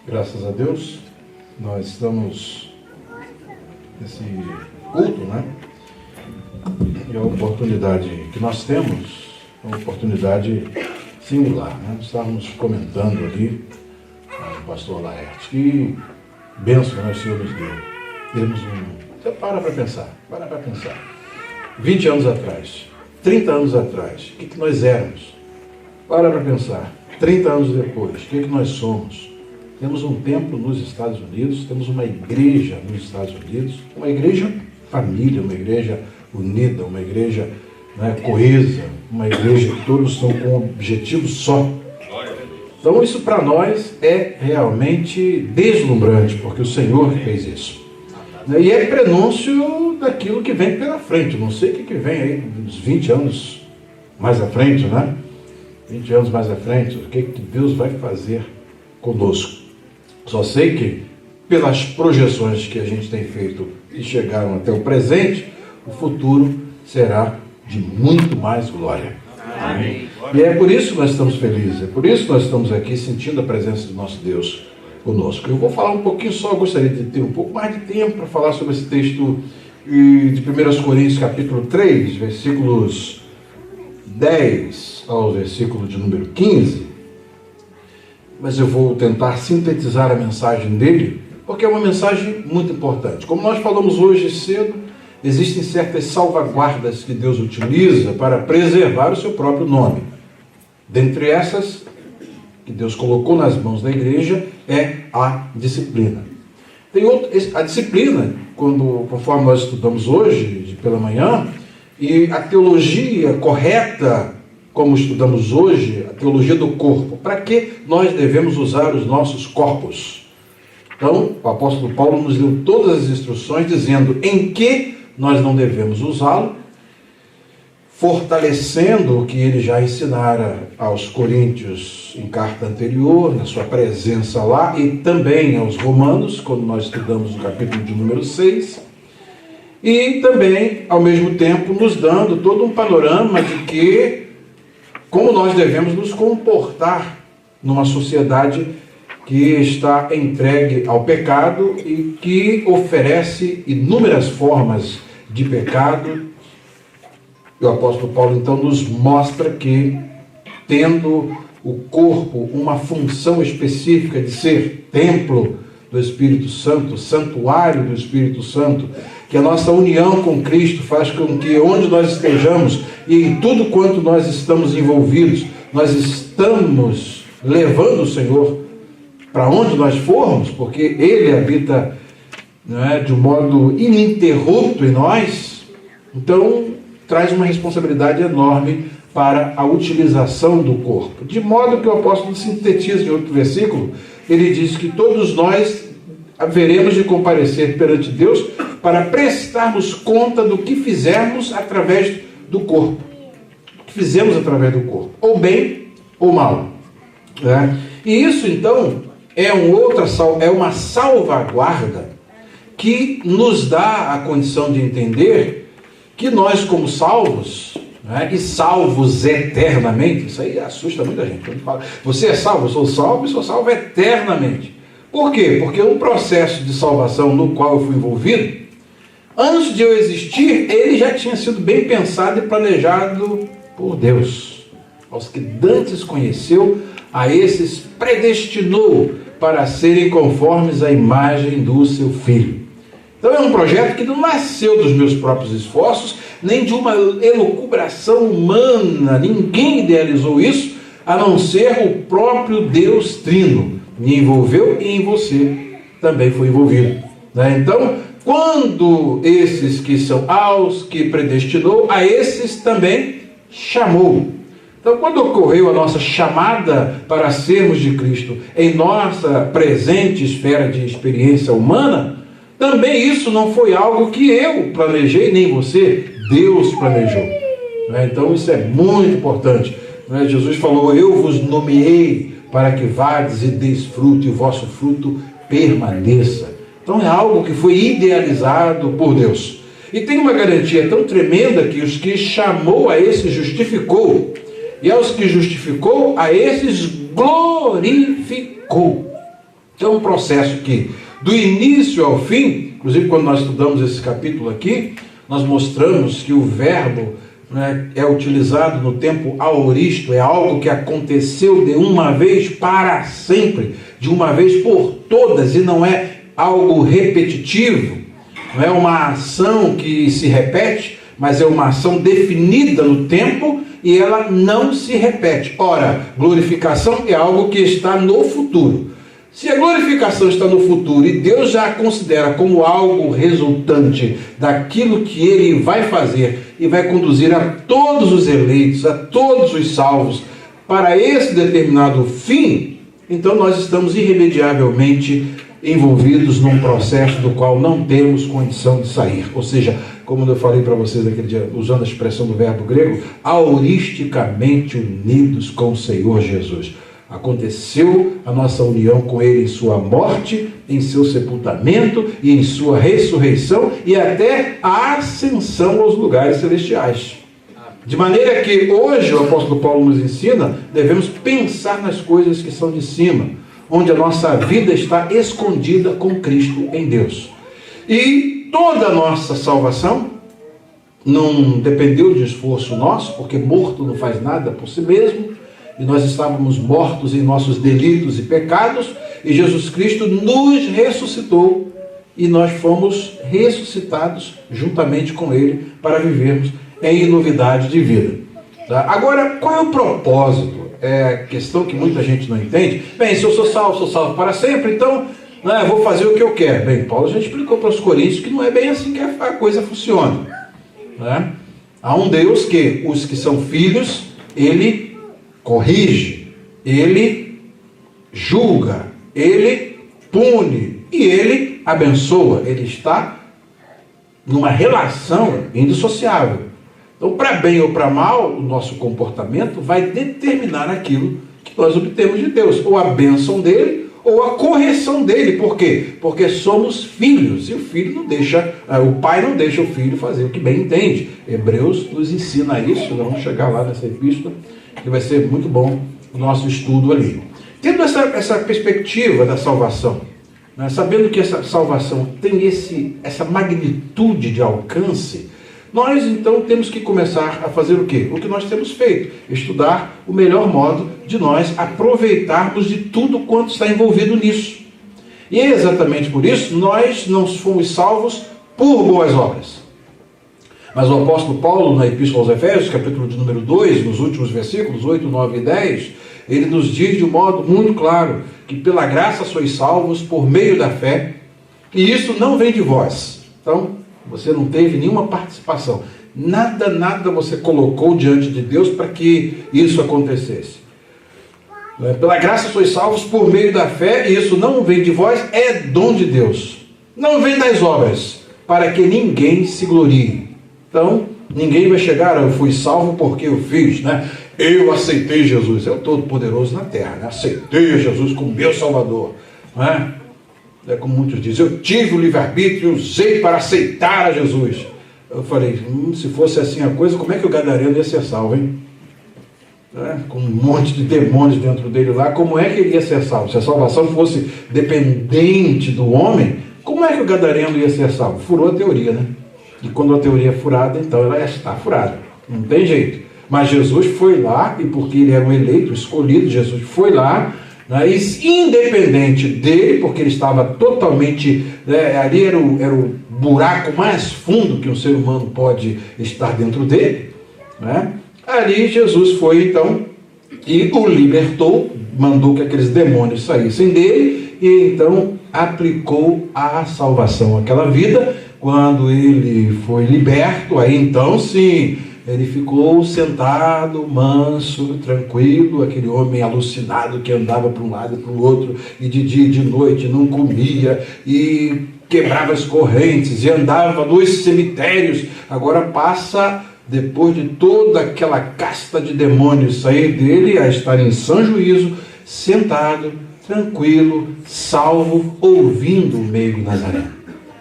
Graças a Deus, nós estamos nesse culto, né? E a oportunidade que nós temos é uma oportunidade singular, né? Estávamos comentando ali com o pastor Laerte, que bênção nós Senhor nos deu. Temos Você para pensar. 20 anos atrás, 30 anos atrás, o que nós éramos? Para pensar. 30 anos depois, o que nós somos? Temos um templo nos Estados Unidos, temos uma igreja nos Estados Unidos, uma igreja família, uma igreja unida, uma igreja coesa, uma igreja que todos estão com um objetivo só. Então isso para nós é realmente deslumbrante, porque o Senhor fez isso. E é prenúncio daquilo que vem pela frente. Não sei o que vem aí uns 20 anos mais à frente, né? 20 anos mais à frente, o que Deus vai fazer conosco. Só sei que, pelas projeções que a gente tem feito e chegaram até o presente, o futuro será de muito mais glória. Amém. E é por isso que nós estamos felizes, é por isso que nós estamos aqui sentindo a presença do nosso Deus conosco. Eu vou falar um pouquinho só, gostaria de ter um pouco mais de tempo para falar sobre esse texto de 1 Coríntios capítulo 3, versículos 10 ao versículo de número 15, mas eu vou tentar sintetizar a mensagem dele, porque é uma mensagem muito importante. Como nós falamos hoje cedo, existem certas salvaguardas que Deus utiliza para preservar o seu próprio nome. Dentre essas, que Deus colocou nas mãos da igreja, é a disciplina. A disciplina, conforme nós estudamos hoje, pela manhã, e a teologia correta, como estudamos hoje, a teologia do corpo. Para que nós devemos usar os nossos corpos? Então, o apóstolo Paulo nos deu todas as instruções dizendo em que nós não devemos usá-lo, fortalecendo o que ele já ensinara aos Coríntios em carta anterior, na sua presença lá, e também aos Romanos, quando nós estudamos o capítulo de número 6, e também, ao mesmo tempo, nos dando todo um panorama de que como nós devemos nos comportar numa sociedade que está entregue ao pecado e que oferece inúmeras formas de pecado. E o apóstolo Paulo então nos mostra que, tendo o corpo uma função específica de ser templo do Espírito Santo, santuário do Espírito Santo, que a nossa união com Cristo faz com que onde nós estejamos e em tudo quanto nós estamos envolvidos, nós estamos levando o Senhor para onde nós formos, porque Ele habita de um modo ininterrupto em nós. Então traz uma responsabilidade enorme para a utilização do corpo. De modo que o apóstolo sintetiza em outro versículo, ele diz que todos nós haveremos de comparecer perante Deus para prestarmos conta do que fizermos através do corpo. O que fizemos através do corpo, ou bem ou mal. E isso, então, é uma salvaguarda que nos dá a condição de entender que nós, como salvos, e salvos eternamente, isso aí assusta muita gente. Quando fala, você é salvo, eu sou salvo eternamente. Por quê? Porque um processo de salvação no qual eu fui envolvido, antes de eu existir, ele já tinha sido bem pensado e planejado por Deus. Aos que dantes conheceu, a esses predestinou para serem conformes à imagem do seu Filho. Então é um projeto que não nasceu dos meus próprios esforços, nem de uma elucubração humana. Ninguém idealizou isso, a não ser o próprio Deus Trino. Me envolveu e em você também foi envolvido. Então, quando esses que são aos que predestinou, a esses também chamou. Então, quando ocorreu a nossa chamada para sermos de Cristo em nossa presente esfera de experiência humana, também isso não foi algo que eu planejei, nem você, Deus planejou. Então, isso é muito importante. Jesus falou, eu vos nomeei para que vades e deis fruto, e o vosso fruto permaneça. Então é algo que foi idealizado por Deus. E tem uma garantia tão tremenda que os que chamou a esses justificou, e aos que justificou, a esses glorificou. Então é um processo que, do início ao fim, inclusive quando nós estudamos esse capítulo aqui, nós mostramos que o verbo, né, é utilizado no tempo aoristo, é algo que aconteceu de uma vez para sempre, de uma vez por todas, e não é algo repetitivo, não é uma ação que se repete, mas é uma ação definida no tempo e ela não se repete. Ora, glorificação é algo que está no futuro. Se a glorificação está no futuro e Deus já a considera como algo resultante daquilo que Ele vai fazer e vai conduzir a todos os eleitos, a todos os salvos, para esse determinado fim, então nós estamos irremediavelmente envolvidos num processo do qual não temos condição de sair. Ou seja, como eu falei para vocês aquele dia, usando a expressão do verbo grego, auristicamente unidos com o Senhor Jesus. Aconteceu a nossa união com Ele em sua morte, em seu sepultamento e em sua ressurreição e até a ascensão aos lugares celestiais. De maneira que hoje o apóstolo Paulo nos ensina, devemos pensar nas coisas que são de cima, onde a nossa vida está escondida com Cristo em Deus. E toda a nossa salvação não dependeu de esforço nosso, porque morto não faz nada por si mesmo, e nós estávamos mortos em nossos delitos e pecados, e Jesus Cristo nos ressuscitou, e nós fomos ressuscitados juntamente com Ele para vivermos em novidade de vida. Tá? Agora, qual é o propósito? É a questão que muita gente não entende. Bem, se eu sou salvo para sempre, então eu vou fazer o que eu quero. Bem, Paulo já explicou para os coríntios que não é bem assim que a coisa funciona. Né? Há um Deus que os que são filhos, Ele corrige, Ele julga, Ele pune e Ele abençoa. Ele está numa relação indissociável. Então, para bem ou para mal, o nosso comportamento vai determinar aquilo que nós obtemos de Deus, ou a bênção dele, ou a correção dele. Por quê? Porque somos filhos, e o filho não deixa, o pai não deixa o filho fazer o que bem entende. Hebreus nos ensina isso, nós vamos chegar lá nessa epístola, que vai ser muito bom o nosso estudo ali. Tendo essa perspectiva da salvação, né, sabendo que essa salvação tem essa magnitude de alcance, nós então temos que começar a fazer o quê? O que nós temos feito, estudar o melhor modo de nós aproveitarmos de tudo quanto está envolvido nisso. E é exatamente por isso nós não fomos salvos por boas obras. Mas o apóstolo Paulo, na Epístola aos Efésios, capítulo de número 2, nos últimos versículos 8, 9 e 10, ele nos diz de um modo muito claro que pela graça sois salvos por meio da fé, e isso não vem de vós. Então, você não teve nenhuma participação. Nada você colocou diante de Deus para que isso acontecesse. Pela graça sois salvos por meio da fé, e isso não vem de vós, é dom de Deus. Não vem das obras, para que ninguém se glorie. Então, ninguém vai chegar, eu fui salvo porque eu fiz, né? Eu aceitei Jesus, é o Todo-Poderoso na terra, né? Aceitei Jesus como meu Salvador, não é? É como muitos dizem, eu tive o livre-arbítrio e usei para aceitar a Jesus. Eu falei, se fosse assim a coisa, como é que o gadareno ia ser salvo, hein? Com um monte de demônios dentro dele lá, como é que ele ia ser salvo? Se a salvação fosse dependente do homem, como é que o gadareno ia ser salvo? Furou a teoria, né? E quando a teoria é furada, então ela está furada. Não tem jeito. Mas Jesus foi lá, e porque ele era um eleito, escolhido, Jesus foi lá, né, e independente dele, porque ele estava totalmente, ali era o buraco mais fundo que um ser humano pode estar dentro dele, né? Ali Jesus foi então e o libertou, mandou que aqueles demônios saíssem dele e então aplicou a salvação àquela vida. Quando ele foi liberto, aí então sim, ele ficou sentado, manso, tranquilo, aquele homem alucinado que andava para um lado e para o outro, e de dia e de noite não comia, e quebrava as correntes, e andava nos cemitérios. Agora passa, depois de toda aquela casta de demônios sair dele, a estar em sã juízo, sentado, tranquilo, salvo, ouvindo o meio Nazaré.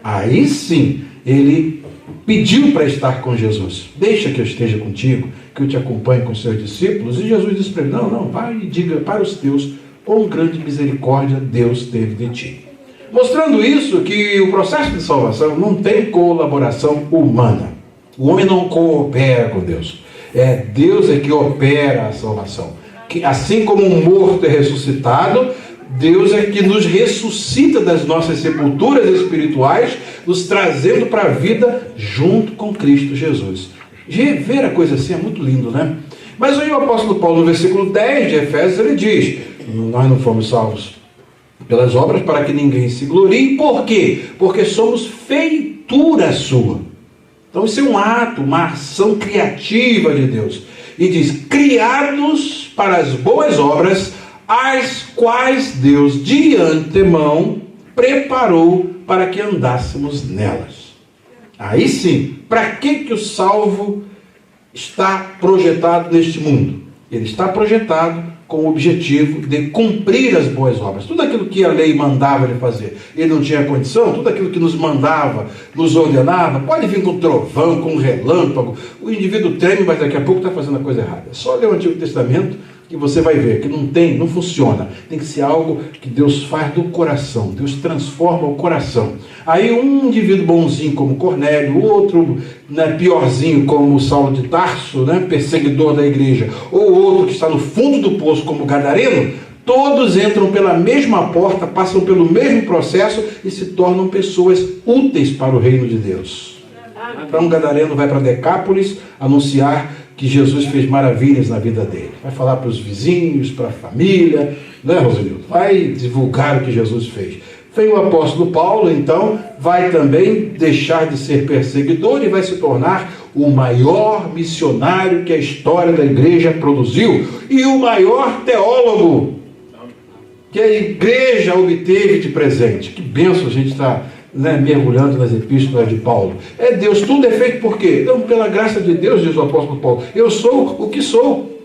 Aí sim, ele pediu para estar com Jesus. Deixa que eu esteja contigo, que eu te acompanhe com seus discípulos. E Jesus disse para ele, não, vai e diga para os teus quão grande misericórdia Deus teve de ti. Mostrando isso, que o processo de salvação não tem colaboração humana. O homem não coopera com Deus. Deus é que opera a salvação. Que, assim como um morto é ressuscitado, Deus é que nos ressuscita das nossas sepulturas espirituais, nos trazendo para a vida junto com Cristo Jesus. Ver a coisa assim é muito lindo, né? Mas aí o apóstolo Paulo, no versículo 10 de Efésios, ele diz: nós não fomos salvos pelas obras para que ninguém se glorie. Por quê? Porque somos feitura sua. Então isso é um ato, uma ação criativa de Deus. E diz: criados para as boas obras, as quais Deus de antemão preparou para que andássemos nelas. Aí sim, para que o salvo está projetado neste mundo? Ele está projetado com o objetivo de cumprir as boas obras. Tudo aquilo que a lei mandava ele fazer, ele não tinha condição. Tudo aquilo que nos mandava, nos ordenava, pode vir com trovão, com relâmpago, o indivíduo treme, mas daqui a pouco está fazendo a coisa errada. É só ler o Antigo Testamento que você vai ver que não funciona. Tem que ser algo que Deus faz do coração. Deus transforma o coração. Aí um indivíduo bonzinho como Cornélio, outro piorzinho como Saulo de Tarso, perseguidor da igreja, ou outro que está no fundo do poço como Gadareno, todos entram pela mesma porta, passam pelo mesmo processo e se tornam pessoas úteis para o reino de Deus. Então um Gadareno vai para Decápolis anunciar que Jesus fez maravilhas na vida dele. Vai falar para os vizinhos, para a família, Rosildo? Vai divulgar o que Jesus fez. Vem o apóstolo Paulo, então, vai também deixar de ser perseguidor e vai se tornar o maior missionário que a história da igreja produziu e o maior teólogo que a igreja obteve de presente. Que bênção a gente está mergulhando nas epístolas de Paulo. Deus, tudo é feito por quê? Não, pela graça de Deus, diz o apóstolo Paulo. Eu sou o que sou.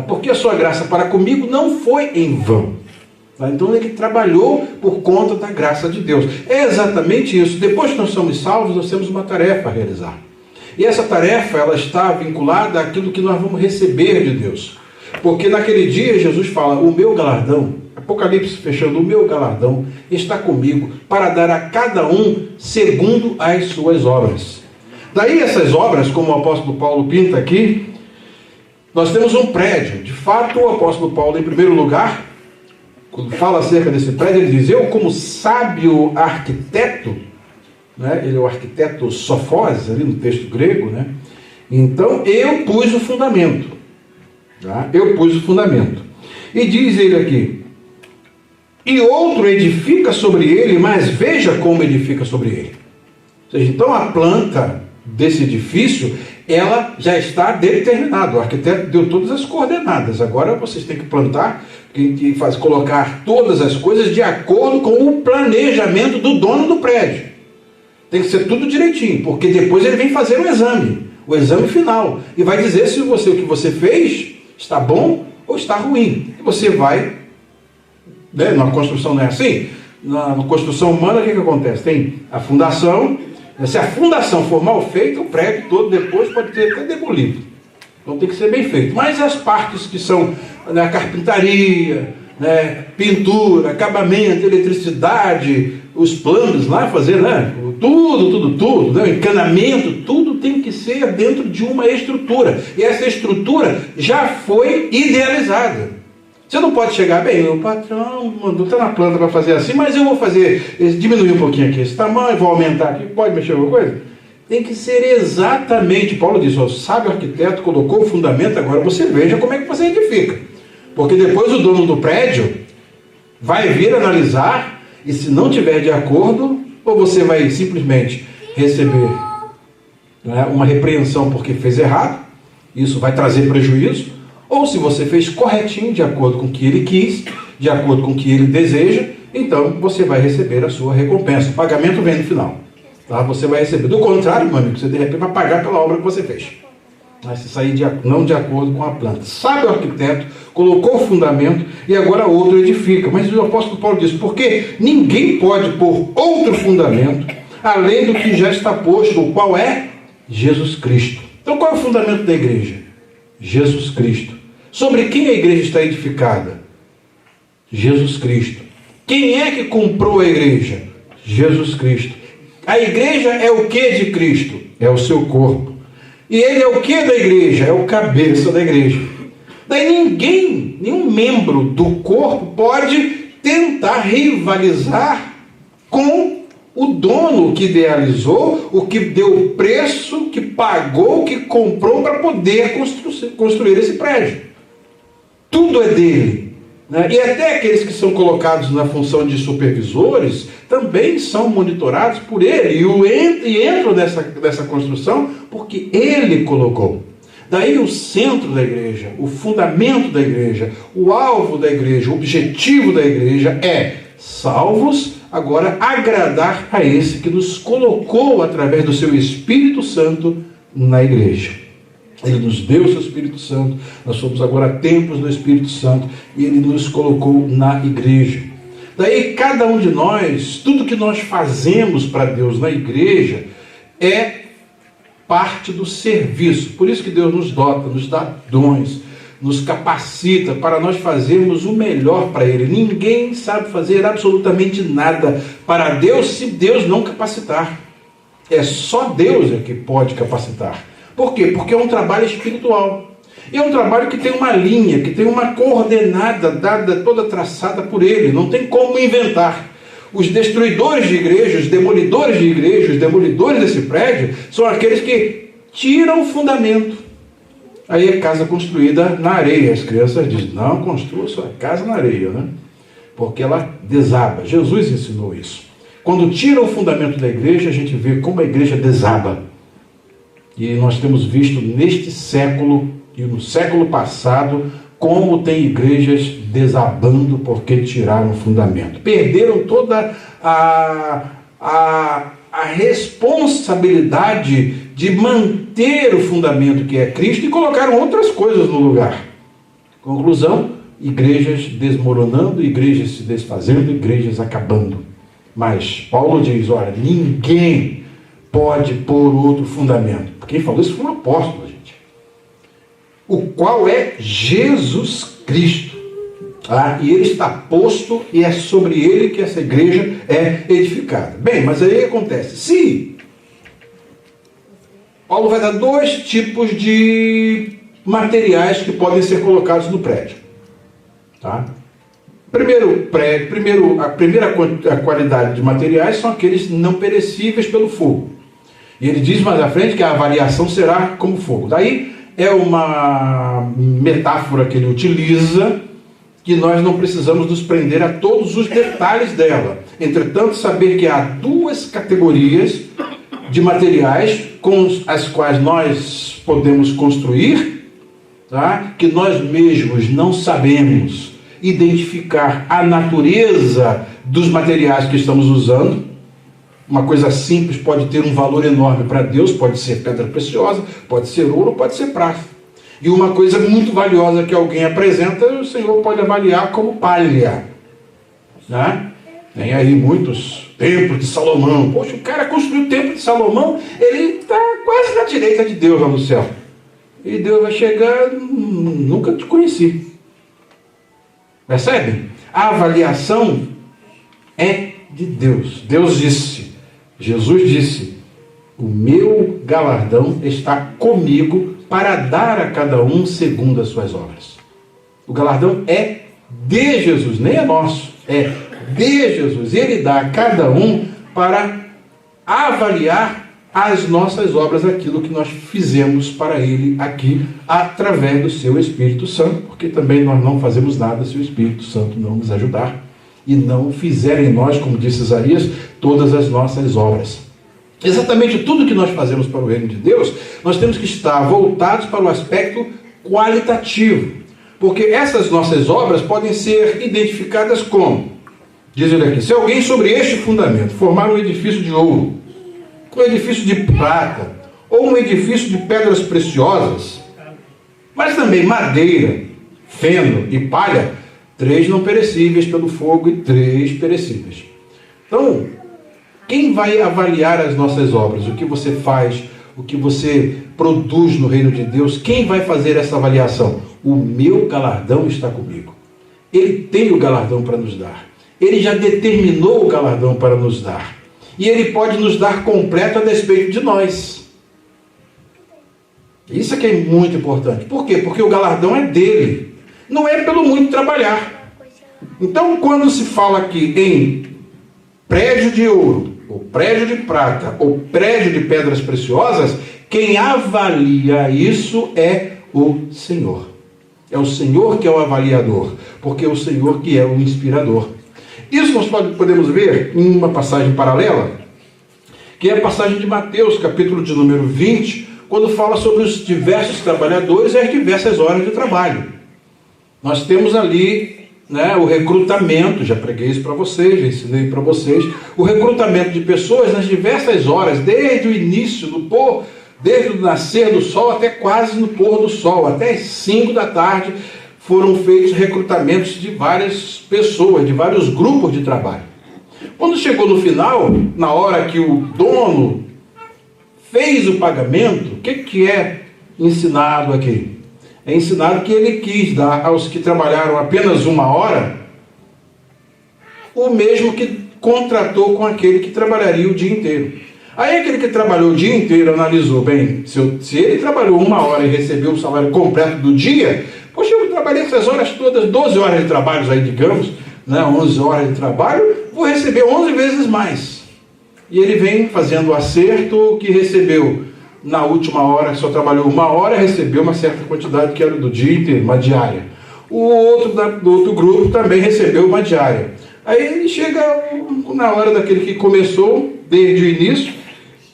Porque a sua graça para comigo não foi em vão. Então ele trabalhou por conta da graça de Deus. É exatamente isso. Depois que nós somos salvos, nós temos uma tarefa a realizar. E essa tarefa, ela está vinculada àquilo que nós vamos receber de Deus. Porque naquele dia Jesus fala: o meu galardão, Apocalipse fechando, o meu galardão está comigo para dar a cada um segundo as suas obras. Daí essas obras, como o apóstolo Paulo pinta aqui, nós temos um prédio. De fato, o apóstolo Paulo, em primeiro lugar, quando fala acerca desse prédio, ele diz: eu, como sábio arquiteto, ele é o arquiteto sofós, ali no texto grego, então eu pus o fundamento. Eu pus o fundamento. E diz ele aqui: e outro edifica sobre ele, mas veja como edifica sobre ele. Ou seja, então a planta desse edifício, ela já está determinada. O arquiteto deu todas as coordenadas. Agora vocês têm que plantar, colocar todas as coisas de acordo com o planejamento do dono do prédio. Tem que ser tudo direitinho, porque depois ele vem fazer o exame final, e vai dizer se o que você fez está bom ou está ruim. E você vai, na construção não é assim? Na construção humana, o que acontece? Tem a fundação. Se a fundação for mal feita, o prédio todo depois pode ter até demolido. Então tem que ser bem feito. Mas as partes que são a carpintaria, pintura, acabamento, eletricidade, os planos lá, fazer tudo, encanamento, tudo tem que ser dentro de uma estrutura. E essa estrutura já foi idealizada. Você não pode chegar, bem, o patrão mandou, está na planta para fazer assim, mas eu vou diminuir um pouquinho aqui esse tamanho, vou aumentar aqui, pode mexer alguma coisa? Tem que ser exatamente, Paulo diz, sabe, o arquiteto colocou o fundamento, agora você veja como é que você edifica. Porque depois o dono do prédio vai vir analisar, e se não tiver de acordo, ou você vai simplesmente receber uma repreensão porque fez errado, isso vai trazer prejuízo, ou se você fez corretinho, de acordo com o que ele quis, de acordo com o que ele deseja, então você vai receber a sua recompensa. O pagamento vem no final. Você vai receber. Do contrário, meu amigo, você de repente vai pagar pela obra que você fez. Se sair não de acordo com a planta. Sabe o arquiteto, colocou o fundamento e agora outro edifica. Mas o apóstolo Paulo diz: porque ninguém pode pôr outro fundamento além do que já está posto, o qual é Jesus Cristo. Então qual é o fundamento da igreja? Jesus Cristo. Sobre quem a igreja está edificada? Jesus Cristo. Quem é que comprou a igreja? Jesus Cristo. A igreja é o que de Cristo? É o seu corpo. E ele é o que da igreja? É o cabeça da igreja. Daí nenhum membro do corpo pode tentar rivalizar com o dono que idealizou, o que deu o preço, que pagou, que comprou para poder construir esse prédio. Tudo é dele. Né? E até aqueles que são colocados na função de supervisores também são monitorados por ele e entram nessa construção porque ele colocou. Daí o centro da igreja, o fundamento da igreja, o alvo da igreja, o objetivo da igreja é salvos, agora agradar a esse que nos colocou através do seu Espírito Santo na igreja. Ele nos deu o seu Espírito Santo, nós somos agora templos do Espírito Santo e ele nos colocou na igreja. Daí cada um de nós, tudo que nós fazemos para Deus na igreja é parte do serviço. Por isso que Deus nos dota, nos dá dons, nos capacita para nós fazermos o melhor para Ele. Ninguém sabe fazer absolutamente nada para Deus se Deus não capacitar. É só Deus que pode capacitar. Por quê? Porque é um trabalho espiritual. E é um trabalho que tem uma linha, que tem uma coordenada dada, toda traçada por Ele. Não tem como inventar. Os destruidores de igrejas, os demolidores de igrejas, os demolidores desse prédio, são aqueles que tiram o fundamento. Aí é casa construída na areia. As crianças dizem, não construa sua casa na areia, né? Porque ela desaba. Jesus ensinou isso. Quando tira o fundamento da igreja, a gente vê como a igreja desaba. E nós temos visto neste século e no século passado como tem igrejas desabando porque tiraram o fundamento. Perderam toda a responsabilidade de manter o fundamento que é Cristo e colocaram outras coisas no lugar. Conclusão, igrejas desmoronando, igrejas se desfazendo, igrejas acabando. Mas Paulo diz, olha, ninguém pode pôr outro fundamento. Quem falou isso foi um apóstolo, gente. O qual é Jesus Cristo. E ele está posto e é sobre ele que essa igreja é edificada. Bem, mas aí acontece. Se Paulo vai dar dois tipos de materiais que podem ser colocados no prédio. Tá? A primeira qualidade de materiais são aqueles não perecíveis pelo fogo. E ele diz mais à frente que a avaliação será como fogo. Daí é uma metáfora que ele utiliza, que nós não precisamos nos prender a todos os detalhes dela. Entretanto, saber que há duas categorias de materiais com as quais nós podemos construir, tá? Que nós mesmos não sabemos identificar a natureza dos materiais que estamos usando. Uma coisa simples pode ter um valor enorme para Deus, pode ser pedra preciosa, pode ser ouro, pode ser prata. E uma coisa muito valiosa que alguém apresenta, o Senhor pode avaliar como palha. Né? Tem aí muitos templos de Salomão. Poxa, o cara construiu o templo de Salomão, ele está quase na direita de Deus lá no céu. E Deus vai chegar, nunca te conheci. Percebe? A avaliação é de Deus. Deus disse, Jesus disse, o meu galardão está comigo para dar a cada um segundo as suas obras. O galardão é de Jesus, nem é nosso, é de Jesus. Ele dá a cada um para avaliar as nossas obras, aquilo que nós fizemos para Ele aqui, através do seu Espírito Santo, porque também nós não fazemos nada se o Espírito Santo não nos ajudar e não fizer em nós, como disse Isaías, todas as nossas obras. Exatamente tudo que nós fazemos para o reino de Deus, nós temos que estar voltados para o aspecto qualitativo, porque essas nossas obras podem ser identificadas como, diz ele aqui, se alguém sobre este fundamento formar um edifício de ouro, um edifício de prata, ou um edifício de pedras preciosas, mas também madeira, feno e palha, 3 não perecíveis pelo fogo e 3 perecíveis. Então, quem vai avaliar as nossas obras? O que você faz, o que você produz no reino de Deus? Quem vai fazer essa avaliação? O meu galardão está comigo. Ele tem o galardão para nos dar. Ele já determinou o galardão para nos dar. E Ele pode nos dar completo a despeito de nós. Isso aqui é muito importante. Por quê? Porque o galardão é dele. Não é pelo muito trabalhar. Então, quando se fala aqui em prédio de ouro, ou prédio de prata, ou prédio de pedras preciosas, quem avalia isso é o Senhor. É o Senhor que é o avaliador, porque é o Senhor que é o inspirador. Isso nós podemos ver em uma passagem paralela, que é a passagem de Mateus, capítulo de número 20, quando fala sobre os diversos trabalhadores e as diversas horas de trabalho. Nós temos ali, o recrutamento, já preguei isso para vocês, já ensinei para vocês, o recrutamento de pessoas nas diversas horas, desde o início do pôr, desde o nascer do sol até quase no pôr do sol, até as 5 da tarde, foram feitos recrutamentos de várias pessoas, de vários grupos de trabalho. Quando chegou no final, na hora que o dono fez o pagamento, o que é ensinado aqui? É ensinado que ele quis dar aos que trabalharam apenas 1 hora o mesmo que contratou com aquele que trabalharia o dia inteiro. Aí aquele que trabalhou o dia inteiro analisou, bem, se ele trabalhou 1 hora e recebeu o salário completo do dia, poxa, eu trabalhei essas horas todas, 12 horas de trabalho aí, digamos, 11 horas de trabalho, vou receber 11 vezes mais. E ele vem fazendo o acerto que recebeu na última hora, só trabalhou 1 hora, recebeu uma certa quantidade que era do dia inteiro, uma diária. O outro do outro grupo também recebeu uma diária. Aí ele chega na hora daquele que começou, desde o início,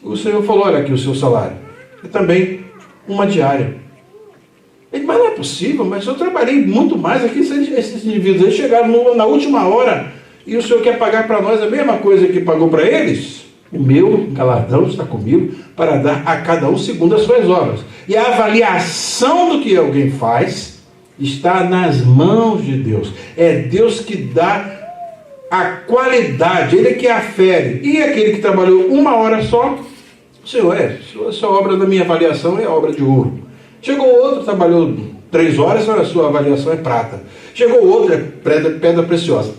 o Senhor falou, olha aqui o seu salário. É também uma diária. Ele, mas não é possível, mas eu trabalhei muito mais aqui, esses indivíduos aí chegaram na última hora e o Senhor quer pagar para nós a mesma coisa que pagou para eles? O meu galardão está comigo para dar a cada um segundo as suas obras. E a avaliação do que alguém faz está nas mãos de Deus. É Deus que dá a qualidade, Ele é que afere. E aquele que trabalhou 1 hora só, Senhor, essa obra da minha avaliação é obra de ouro. Chegou outro, trabalhou 3 horas, a sua avaliação é prata. Chegou outro, é pedra preciosa.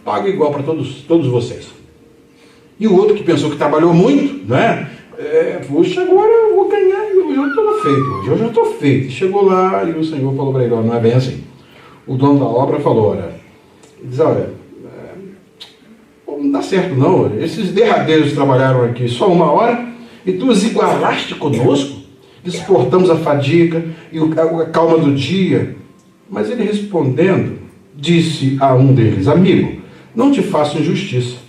Pago igual para todos vocês. E o outro que pensou que trabalhou muito, puxa, agora eu vou ganhar, eu já estou feito, hoje eu já estou feito. Chegou lá e o Senhor falou para ele, não é bem assim. O dono da obra falou, não dá certo não, esses derradeiros trabalharam aqui só 1 hora e tu os igualaste conosco, suportamos a fadiga e a calma do dia. Mas ele respondendo, disse a um deles, amigo, não te faço injustiça.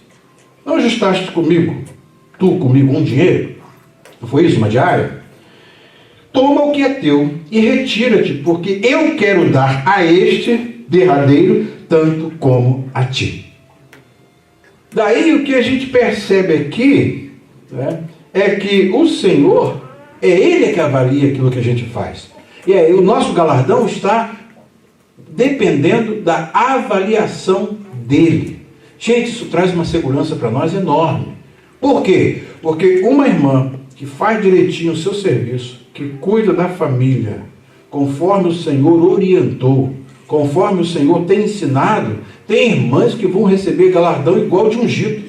Não ajustaste tu comigo um dinheiro? Não foi isso, uma diária? Toma o que é teu e retira-te, porque eu quero dar a este derradeiro tanto como a ti. Daí o que a gente percebe aqui é que o Senhor, é Ele que avalia aquilo que a gente faz. E aí o nosso galardão está dependendo da avaliação dEle. Gente, isso traz uma segurança para nós enorme. Por quê? Porque uma irmã que faz direitinho o seu serviço, que cuida da família, conforme o Senhor orientou, conforme o Senhor tem ensinado, tem irmãs que vão receber galardão igual de ungido.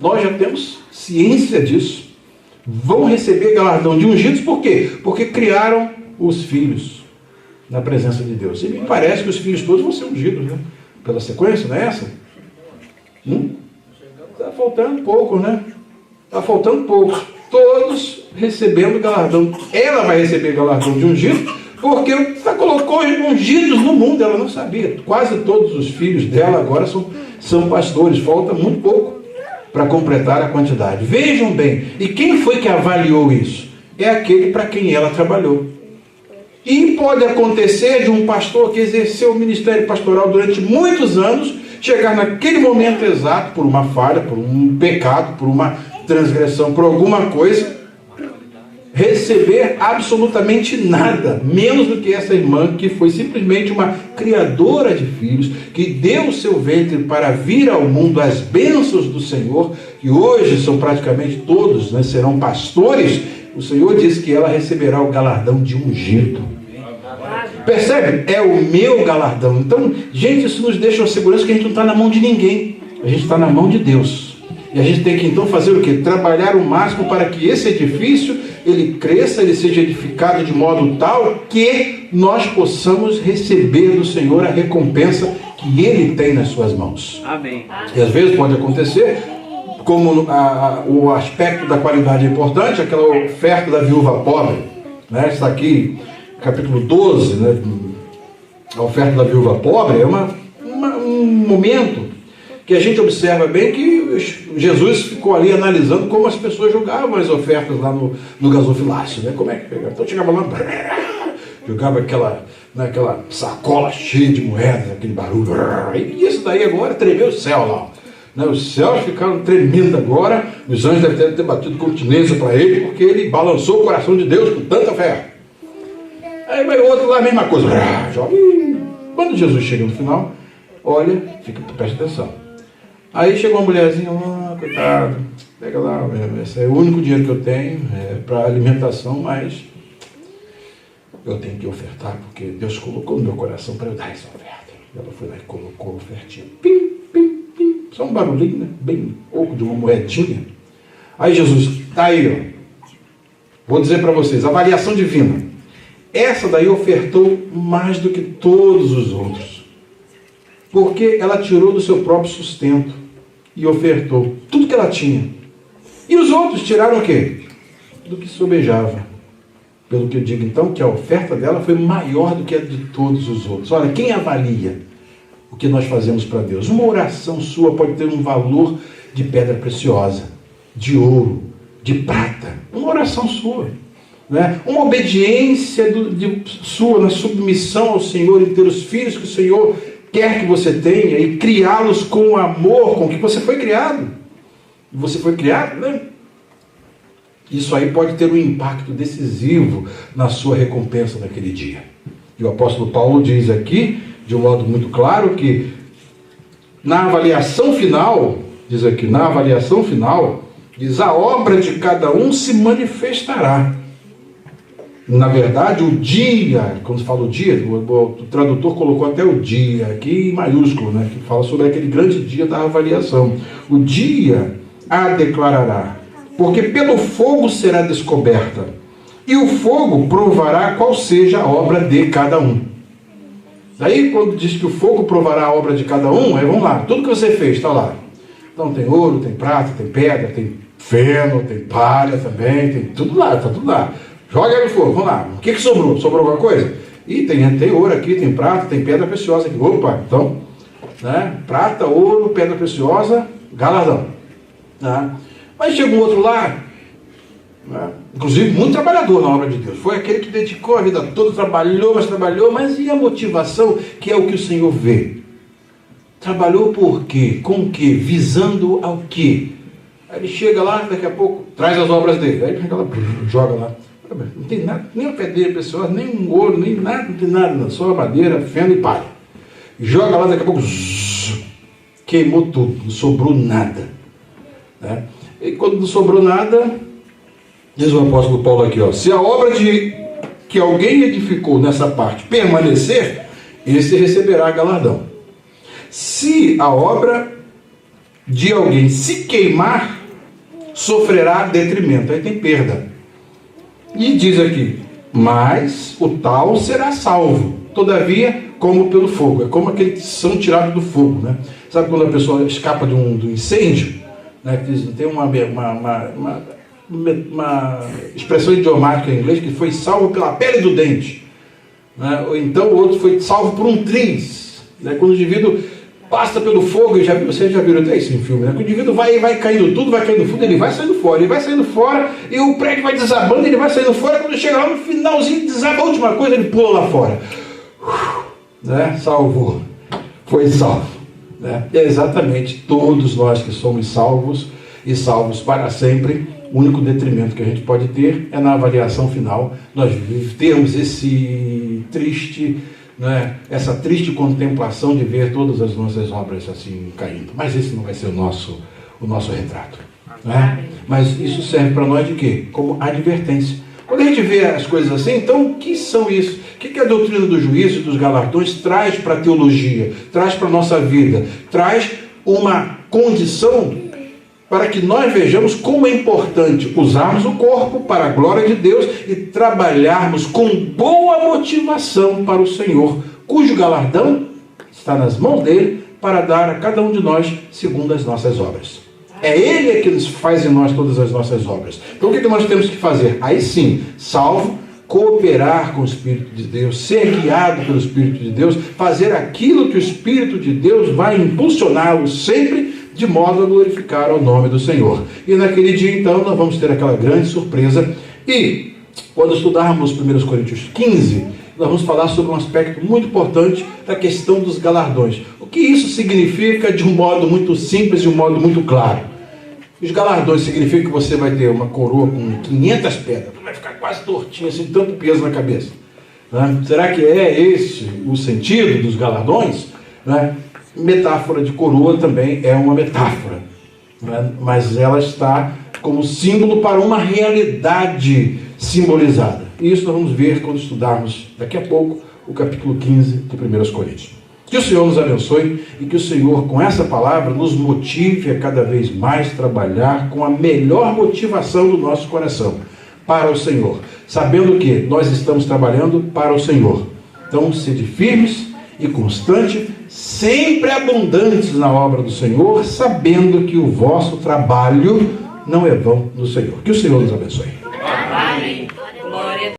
Nós já temos ciência disso. Vão receber galardão de ungidos, por quê? Porque criaram os filhos na presença de Deus. E me parece que os filhos todos vão ser ungidos, pela sequência, não é essa? Está faltando pouco, Está faltando pouco. Todos recebendo galardão. Ela vai receber galardão de ungido, porque ela colocou ungidos no mundo, ela não sabia. Quase todos os filhos dela agora são pastores. Falta muito pouco para completar a quantidade. Vejam bem, e quem foi que avaliou isso? É aquele para quem ela trabalhou. E pode acontecer de um pastor que exerceu o ministério pastoral durante muitos anos, chegar naquele momento exato, por uma falha, por um pecado, por uma transgressão, por alguma coisa, receber absolutamente nada, menos do que essa irmã que foi simplesmente uma criadora de filhos, que deu o seu ventre para vir ao mundo as bênçãos do Senhor, que hoje são praticamente todos, serão pastores. O Senhor diz que ela receberá o galardão de ungido. Percebe? É o meu galardão. Então, gente, isso nos deixa uma segurança que a gente não está na mão de ninguém. A gente está na mão de Deus. E a gente tem que então fazer o quê? Trabalhar o máximo para que esse edifício, ele cresça, ele seja edificado de modo tal que nós possamos receber do Senhor a recompensa que Ele tem nas suas mãos. Amém. E às vezes pode acontecer, como o aspecto da qualidade é importante, aquela oferta da viúva pobre, né? Está aqui, capítulo 12, né? A oferta da viúva pobre é um momento que a gente observa bem que Jesus ficou ali analisando como as pessoas jogavam as ofertas lá no gasofilácio, né? Como é que pegava? Então chegava lá, jogava aquela sacola cheia de moedas, aquele barulho, e isso daí agora tremeu o céu lá, né? Os céus ficaram tremendo agora, os anjos devem ter batido continência para ele, porque ele balançou o coração de Deus com tanta fé. Aí vai o outro lá, a mesma coisa, joga. Quando Jesus chega no final, olha, presta atenção. Aí chegou uma mulherzinha lá, coitado, pega lá, esse é o único dinheiro que eu tenho para alimentação, mas eu tenho que ofertar, porque Deus colocou no meu coração para eu dar essa oferta. Ela foi lá e colocou a ofertinha, pim, pim, pim, só um barulhinho, né? Bem pouco de uma moedinha. Aí Jesus, tá aí, ó. Vou dizer para vocês, avaliação divina. Essa daí ofertou mais do que todos os outros, porque ela tirou do seu próprio sustento e ofertou tudo que ela tinha. E os outros tiraram o quê? Do que sobejava. Pelo que eu digo então, que a oferta dela foi maior do que a de todos os outros. Olha, quem avalia o que nós fazemos para Deus? Uma oração sua pode ter um valor de pedra preciosa, de ouro, de prata. Uma oração sua, né? Uma obediência sua na submissão ao Senhor e ter os filhos que o Senhor quer que você tenha e criá-los com o amor com que você foi criado. Você foi criado, né? Isso aí pode ter um impacto decisivo na sua recompensa naquele dia. E o apóstolo Paulo diz aqui, de um modo muito claro, que na avaliação final, diz aqui, na avaliação final, diz, a obra de cada um se manifestará. Na verdade, o dia, quando se fala o dia, o tradutor colocou até o dia aqui em maiúsculo, né, que fala sobre aquele grande dia da avaliação. O dia a declarará, porque pelo fogo será descoberta, e o fogo provará qual seja a obra de cada um. Daí, quando diz que o fogo provará a obra de cada um, vamos lá, tudo que você fez está lá. Então tem ouro, tem prata, tem pedra, tem feno, tem palha também, tem tudo lá, está tudo lá. Joga no fogo, vamos lá. O que sobrou? Sobrou alguma coisa? E tem ouro aqui, tem prata, tem pedra preciosa aqui. Opa, então, né? Prata, ouro, pedra preciosa, galardão. Né? Mas chegou um outro lá, né? Inclusive muito trabalhador na obra de Deus. Foi aquele que dedicou a vida toda, trabalhou, mas e a motivação, que é o que o Senhor vê? Trabalhou por quê? Com o quê? Visando ao quê? Aí ele chega lá, daqui a pouco, traz as obras dele. Aí ele joga lá. Não tem nada, nem uma pedreira preciosa, nem um ouro, nem nada, não tem nada, só madeira, feno e palha. Joga lá, daqui a pouco, queimou tudo, não sobrou nada. Né? E quando não sobrou nada, diz o apóstolo Paulo aqui, ó, se a obra que alguém edificou nessa parte permanecer, esse receberá galardão. Se a obra de alguém se queimar, sofrerá detrimento. Aí tem perda. E diz aqui, mas o tal será salvo, todavia, como pelo fogo. É como aqueles que são tirados do fogo, né? Sabe quando a pessoa escapa do incêndio? Né? Tem uma expressão idiomática em inglês que foi salvo pela pele do dente. Né? Ou então o outro foi salvo por um triz. Né? Quando o indivíduo passa pelo fogo, vocês já viram até isso em filme, né? O indivíduo vai caindo tudo, vai caindo fundo, ele vai saindo fora, e o prédio vai desabando, ele vai saindo fora, quando chega lá no finalzinho, desaba a última coisa, ele pula lá fora. Né? Salvou. Foi salvo. Né? E é exatamente todos nós que somos salvos e salvos para sempre. O único detrimento que a gente pode ter é na avaliação final, nós termos esse triste, né, essa triste contemplação de ver todas as nossas obras assim caindo. Mas esse não vai ser o nosso retrato. Né? Mas isso serve para nós de quê? Como advertência. Quando a gente vê as coisas assim, então o que são isso? O que a doutrina do juízo e dos galardões traz para a teologia, traz para a nossa vida? Traz uma condição para que nós vejamos como é importante usarmos o corpo para a glória de Deus e trabalharmos com boa motivação para o Senhor, cujo galardão está nas mãos dele para dar a cada um de nós segundo as nossas obras. É Ele que faz em nós todas as nossas obras. Então o que nós temos que fazer? Aí sim, salvo, cooperar com o Espírito de Deus, ser guiado pelo Espírito de Deus, fazer aquilo que o Espírito de Deus vai impulsioná-lo sempre, de modo a glorificar o nome do Senhor. E naquele dia, então, nós vamos ter aquela grande surpresa. E quando estudarmos 1 Coríntios 15, nós vamos falar sobre um aspecto muito importante da questão dos galardões. O que isso significa de um modo muito simples e de um modo muito claro? Os galardões significam que você vai ter uma coroa com 500 pedras, vai ficar quase tortinha, assim, tanto peso na cabeça. Né? Será que é esse o sentido dos galardões? Né? Metáfora de coroa também é uma metáfora, né? Mas ela está como símbolo para uma realidade simbolizada. E isso nós vamos ver quando estudarmos daqui a pouco o capítulo 15 de 1 Coríntios. Que o Senhor nos abençoe e que o Senhor, com essa palavra, nos motive a cada vez mais trabalhar com a melhor motivação do nosso coração para o Senhor, sabendo que nós estamos trabalhando para o Senhor. Então, sede firmes e constantes, sempre abundantes na obra do Senhor, sabendo que o vosso trabalho não é vão no Senhor. Que o Senhor nos abençoe. Amém.